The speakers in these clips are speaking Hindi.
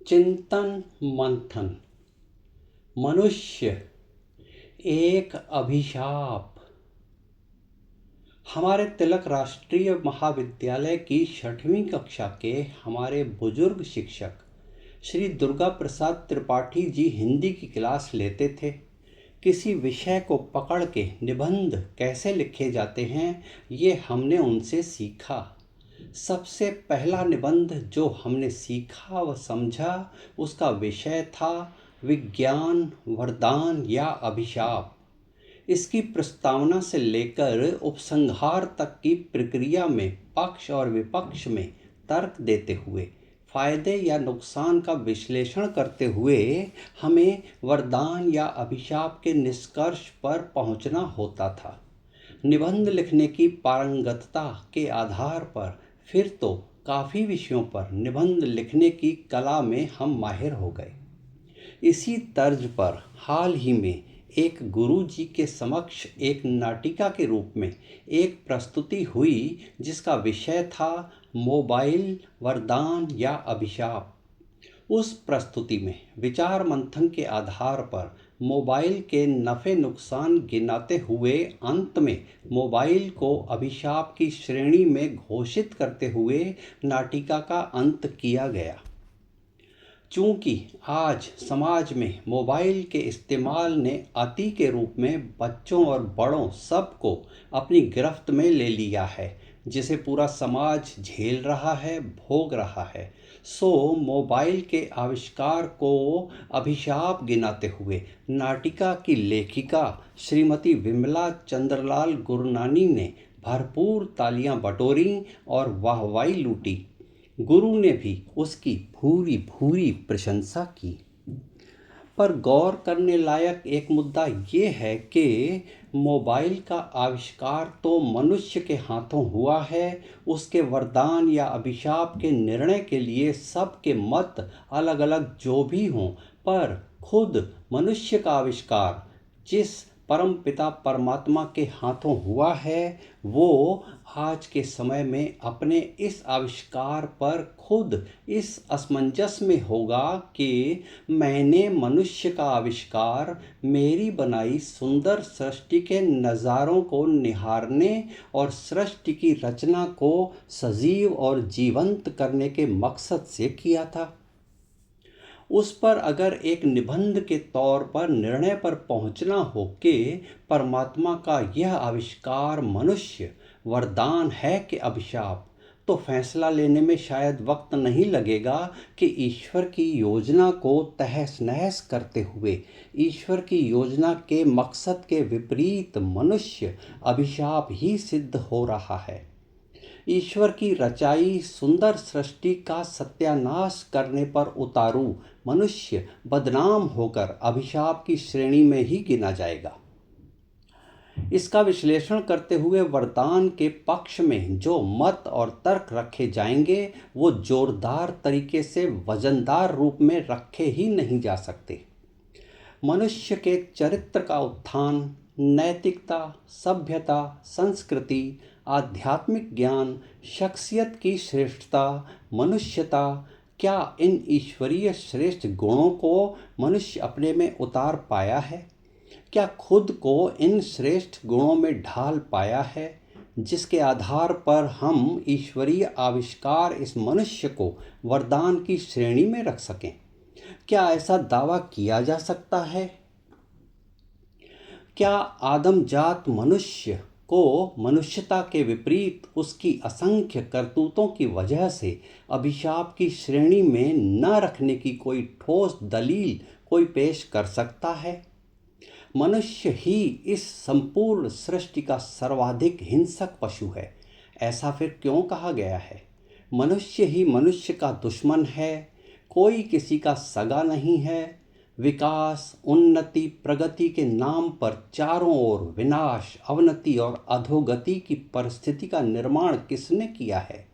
चिंतन मंथन। मनुष्य एक अभिशाप। हमारे तिलक राष्ट्रीय महाविद्यालय की 6वीं कक्षा के हमारे बुजुर्ग शिक्षक श्री दुर्गा प्रसाद त्रिपाठी जी हिंदी की क्लास लेते थे। किसी विषय को पकड़ के निबंध कैसे लिखे जाते हैं ये हमने उनसे सीखा। सबसे पहला निबंध जो हमने सीखा व समझा उसका विषय था विज्ञान वरदान या अभिशाप। इसकी प्रस्तावना से लेकर उपसंहार तक की प्रक्रिया में पक्ष और विपक्ष में तर्क देते हुए फायदे या नुकसान का विश्लेषण करते हुए हमें वरदान या अभिशाप के निष्कर्ष पर पहुंचना होता था। निबंध लिखने की पारंगतता के आधार पर फिर तो काफ़ी विषयों पर निबंध लिखने की कला में हम माहिर हो गए। इसी तर्ज पर हाल ही में एक गुरु जी के समक्ष एक नाटिका के रूप में एक प्रस्तुति हुई जिसका विषय था मोबाइल वरदान या अभिशाप। उस प्रस्तुति में विचार मंथन के आधार पर मोबाइल के नफ़े नुकसान गिनाते हुए अंत में मोबाइल को अभिशाप की श्रेणी में घोषित करते हुए नाटिका का अंत किया गया। चूँकि आज समाज में मोबाइल के इस्तेमाल ने अति के रूप में बच्चों और बड़ों सबको अपनी गिरफ्त में ले लिया है, जिसे पूरा समाज झेल रहा है, भोग रहा है, सो मोबाइल के आविष्कार को अभिशाप गिनाते हुए नाटिका की लेखिका श्रीमती विमला चंद्रलाल गुरनानी ने भरपूर तालियां बटोरी और वाहवाही लूटी। गुरु ने भी उसकी भूरी भूरी प्रशंसा की। पर गौर करने लायक एक मुद्दा ये है कि मोबाइल का आविष्कार तो मनुष्य के हाथों हुआ है। उसके वरदान या अभिशाप के निर्णय के लिए सबके मत अलग अलग जो भी हों, पर खुद मनुष्य का आविष्कार जिस परम पिता परमात्मा के हाथों हुआ है वो आज के समय में अपने इस आविष्कार पर खुद इस असमंजस में होगा कि मैंने मनुष्य का आविष्कार मेरी बनाई सुंदर सृष्टि के नज़ारों को निहारने और सृष्टि की रचना को सजीव और जीवंत करने के मकसद से किया था। उस पर अगर एक निबंध के तौर पर निर्णय पर पहुंचना हो कि परमात्मा का यह आविष्कार मनुष्य वरदान है कि अभिशाप, तो फैसला लेने में शायद वक्त नहीं लगेगा कि ईश्वर की योजना को तहस नहस करते हुए ईश्वर की योजना के मकसद के विपरीत मनुष्य अभिशाप ही सिद्ध हो रहा है। ईश्वर की रचाई सुंदर सृष्टि का सत्यानाश करने पर उतारू मनुष्य बदनाम होकर अभिशाप की श्रेणी में ही गिना जाएगा। इसका विश्लेषण करते हुए वरदान के पक्ष में जो मत और तर्क रखे जाएंगे वो जोरदार तरीके से वजनदार रूप में रखे ही नहीं जा सकते। मनुष्य के चरित्र का उत्थान, नैतिकता, सभ्यता, संस्कृति, आध्यात्मिक ज्ञान, शख्सियत की श्रेष्ठता, मनुष्यता, क्या इन ईश्वरीय श्रेष्ठ गुणों को मनुष्य अपने में उतार पाया है? क्या खुद को इन श्रेष्ठ गुणों में ढाल पाया है जिसके आधार पर हम ईश्वरीय आविष्कार इस मनुष्य को वरदान की श्रेणी में रख सकें? क्या ऐसा दावा किया जा सकता है? क्या आदमजात मनुष्य को मनुष्यता के विपरीत उसकी असंख्य करतूतों की वजह से अभिशाप की श्रेणी में न रखने की कोई ठोस दलील कोई पेश कर सकता है? मनुष्य ही इस संपूर्ण सृष्टि का सर्वाधिक हिंसक पशु है। ऐसा फिर क्यों कहा गया है? मनुष्य ही मनुष्य का दुश्मन है, कोई किसी का सगा नहीं है। विकास, उन्नति, प्रगति के नाम पर चारों ओर विनाश, अवनति और अधोगति की परिस्थिति का निर्माण किसने किया है?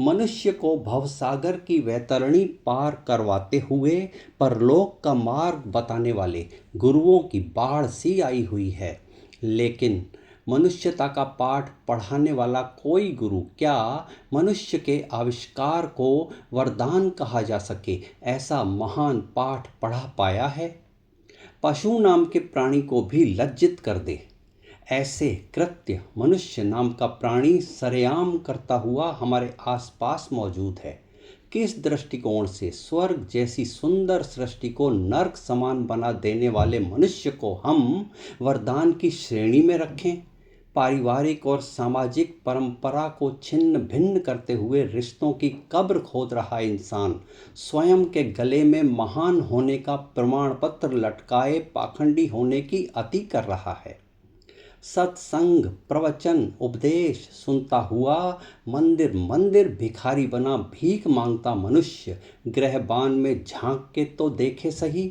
मनुष्य को भवसागर की वैतरणी पार करवाते हुए परलोक का मार्ग बताने वाले गुरुओं की बाढ़ सी आई हुई है। लेकिन मनुष्यता का पाठ पढ़ाने वाला कोई गुरु क्या मनुष्य के आविष्कार को वरदान कहा जा सके ऐसा महान पाठ पढ़ा पाया है? पशु नाम के प्राणी को भी लज्जित कर दे ऐसे कृत्य मनुष्य नाम का प्राणी सरेआम करता हुआ हमारे आसपास मौजूद है। किस दृष्टिकोण से स्वर्ग जैसी सुंदर सृष्टि को नर्क समान बना देने वाले मनुष्य को हम वरदान की श्रेणी में रखें? पारिवारिक और सामाजिक परंपरा को छिन्न भिन्न करते हुए रिश्तों की कब्र खोद रहा इंसान स्वयं के गले में महान होने का प्रमाण पत्र लटकाए पाखंडी होने की अति कर रहा है। सत्संग प्रवचन उपदेश सुनता हुआ मंदिर मंदिर भिखारी बना भीख मांगता मनुष्य गृहबान में झांक के तो देखे सही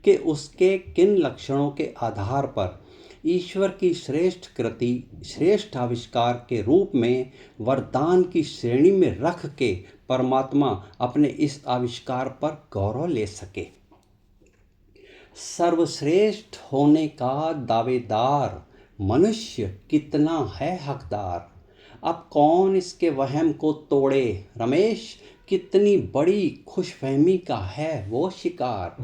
कि उसके किन लक्षणों के आधार पर ईश्वर की श्रेष्ठ कृति श्रेष्ठ आविष्कार के रूप में वरदान की श्रेणी में रख के परमात्मा अपने इस आविष्कार पर गौरव ले सके। सर्वश्रेष्ठ होने का दावेदार मनुष्य कितना है हकदार, अब कौन इसके वहम को तोड़े रमेश, कितनी बड़ी खुशफहमी का है वो शिकार।